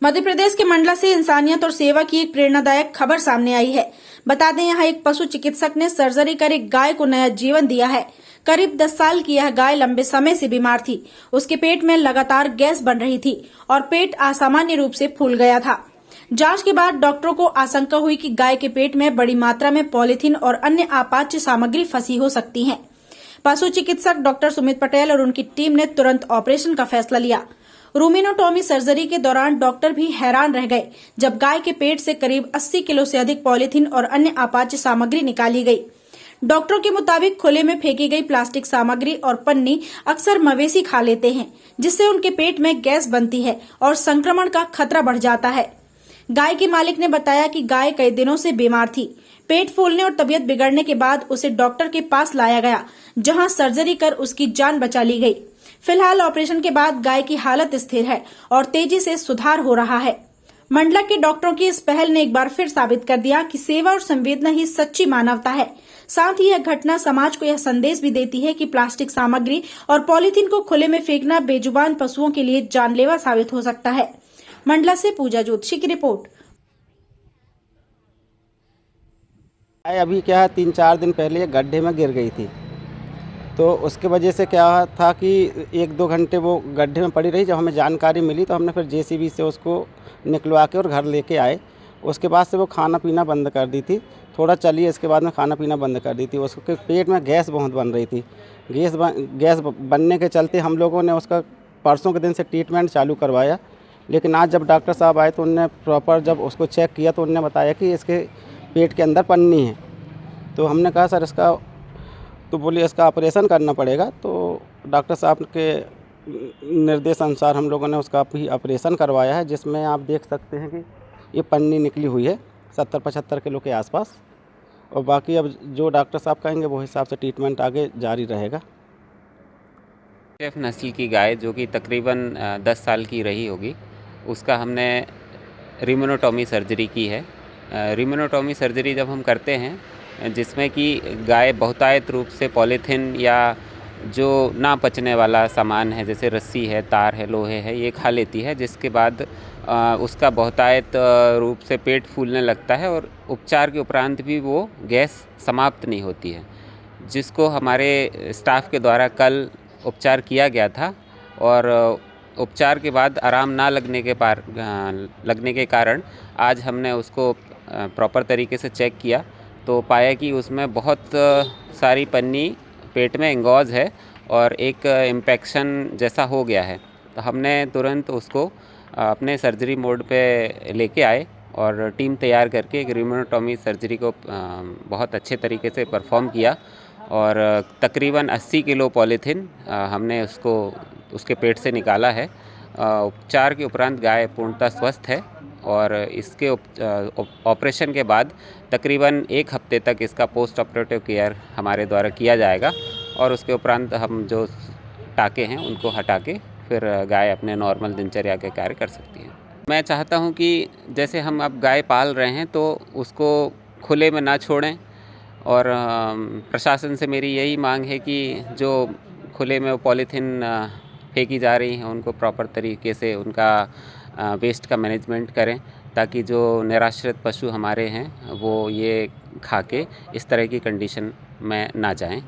मध्य प्रदेश के मंडला से इंसानियत और सेवा की एक प्रेरणादायक खबर सामने आई है। बता दें, यहाँ एक पशु चिकित्सक ने सर्जरी कर एक गाय को नया जीवन दिया है। करीब 10 साल की यह गाय लंबे समय से बीमार थी। उसके पेट में लगातार गैस बन रही थी और पेट असामान्य रूप से फूल गया था। जांच के बाद डॉक्टरों को आशंका हुई कि गाय के पेट में बड़ी मात्रा में पॉलीथीन और अन्य आपाच्य सामग्री फंसी हो सकती है। पशु चिकित्सक डॉक्टर सुमित पटेल और उनकी टीम ने तुरंत ऑपरेशन का फैसला लिया। रूमिनोटॉमी सर्जरी के दौरान डॉक्टर भी हैरान रह गए जब गाय के पेट से करीब 80 किलो से अधिक पॉलीथीन और अन्य आपाच्य सामग्री निकाली गई। डॉक्टरों के मुताबिक खुले में फेंकी गई प्लास्टिक सामग्री और पन्नी अक्सर मवेशी खा लेते हैं, जिससे उनके पेट में गैस बनती है और संक्रमण का खतरा बढ़ जाता है। गाय के मालिक ने बताया कि गाय कई दिनों से बीमार थी। पेट फूलने और तबीयत बिगड़ने के बाद उसे डॉक्टर के पास लाया गया, जहां सर्जरी कर उसकी जान बचा ली गई। फिलहाल ऑपरेशन के बाद गाय की हालत स्थिर है और तेजी से सुधार हो रहा है। मंडला के डॉक्टरों की इस पहल ने एक बार फिर साबित कर दिया कि सेवा और संवेदना ही सच्ची मानवता है। साथ ही यह घटना समाज को यह संदेश भी देती है कि प्लास्टिक सामग्री और पॉलीथीन को खुले में फेंकना बेजुबान पशुओं के लिए जानलेवा साबित हो सकता है। मंडला से पूजा जोशी की रिपोर्ट। अभी क्या है, 3-4 दिन पहले गड्ढे में गिर गई थी, तो उसके वजह से क्या था कि 1-2 घंटे वो गड्ढे में पड़ी रही। जब हमें जानकारी मिली तो हमने फिर जेसीबी से उसको निकलवा के और घर लेके आए। उसके बाद से वो खाना पीना बंद कर दी थी। थोड़ा चली, इसके बाद में खाना पीना बंद कर दी थी। उसके पेट में गैस बहुत बन रही थी। गैस बनने के चलते हम लोगों ने उसका परसों के दिन से ट्रीटमेंट चालू करवाया। लेकिन आज जब डॉक्टर साहब आए तो उनने प्रॉपर जब उसको चेक किया तो उनने बताया कि इसके पेट के अंदर पन्नी है। तो हमने कहा सर इसका, तो बोलिए इसका ऑपरेशन करना पड़ेगा। तो डॉक्टर साहब के निर्देश अनुसार हम लोगों ने उसका भी ऑपरेशन करवाया है, जिसमें आप देख सकते हैं कि ये पन्नी निकली हुई है 70-75 किलो के आसपास। और बाकी अब जो डॉक्टर साहब कहेंगे वो हिसाब से ट्रीटमेंट आगे जारी रहेगा। एफ नस्ल की गाय जो कि तकरीबन 10 साल की रही होगी, उसका हमने रिमोनोटॉमी सर्जरी की है। रिमोनोटॉमी सर्जरी जब हम करते हैं, जिसमें कि गाय बहुतायत रूप से पॉलीथीन या जो ना पचने वाला सामान है, जैसे रस्सी है, तार है, लोहे है, ये खा लेती है, जिसके बाद उसका बहुतायत रूप से पेट फूलने लगता है और उपचार के उपरांत भी वो गैस समाप्त नहीं होती है, जिसको हमारे स्टाफ के द्वारा कल उपचार किया गया था। और उपचार के बाद आराम ना लगने के कारण आज हमने उसको प्रॉपर तरीके से चेक किया तो पाया कि उसमें बहुत सारी पन्नी पेट में एंगोज है और एक इन्फेक्शन जैसा हो गया है। तो हमने तुरंत उसको अपने सर्जरी मोड पे लेके आए और टीम तैयार करके एक रिमोनोटॉमी सर्जरी को बहुत अच्छे तरीके से परफॉर्म किया और तकरीबन 80 किलो पॉलीथीन हमने उसके पेट से निकाला है। उपचार के उपरांत गाय पूर्णतः स्वस्थ है और इसके ऑपरेशन के बाद तकरीबन 1 हफ्ते तक इसका पोस्ट ऑपरेटिव केयर हमारे द्वारा किया जाएगा और उसके उपरांत हम जो टाँके हैं उनको हटा के फिर गाय अपने नॉर्मल दिनचर्या के कार्य कर सकती है। मैं चाहता हूं कि जैसे हम अब गाय पाल रहे हैं तो उसको खुले में ना छोड़ें और प्रशासन से मेरी यही मांग है कि जो खुले में पॉलीथीन फेंकी जा रही हैं उनको प्रॉपर तरीके से उनका वेस्ट का मैनेजमेंट करें, ताकि जो निराश्रित पशु हमारे हैं वो ये खा के इस तरह की कंडीशन में ना जाएं।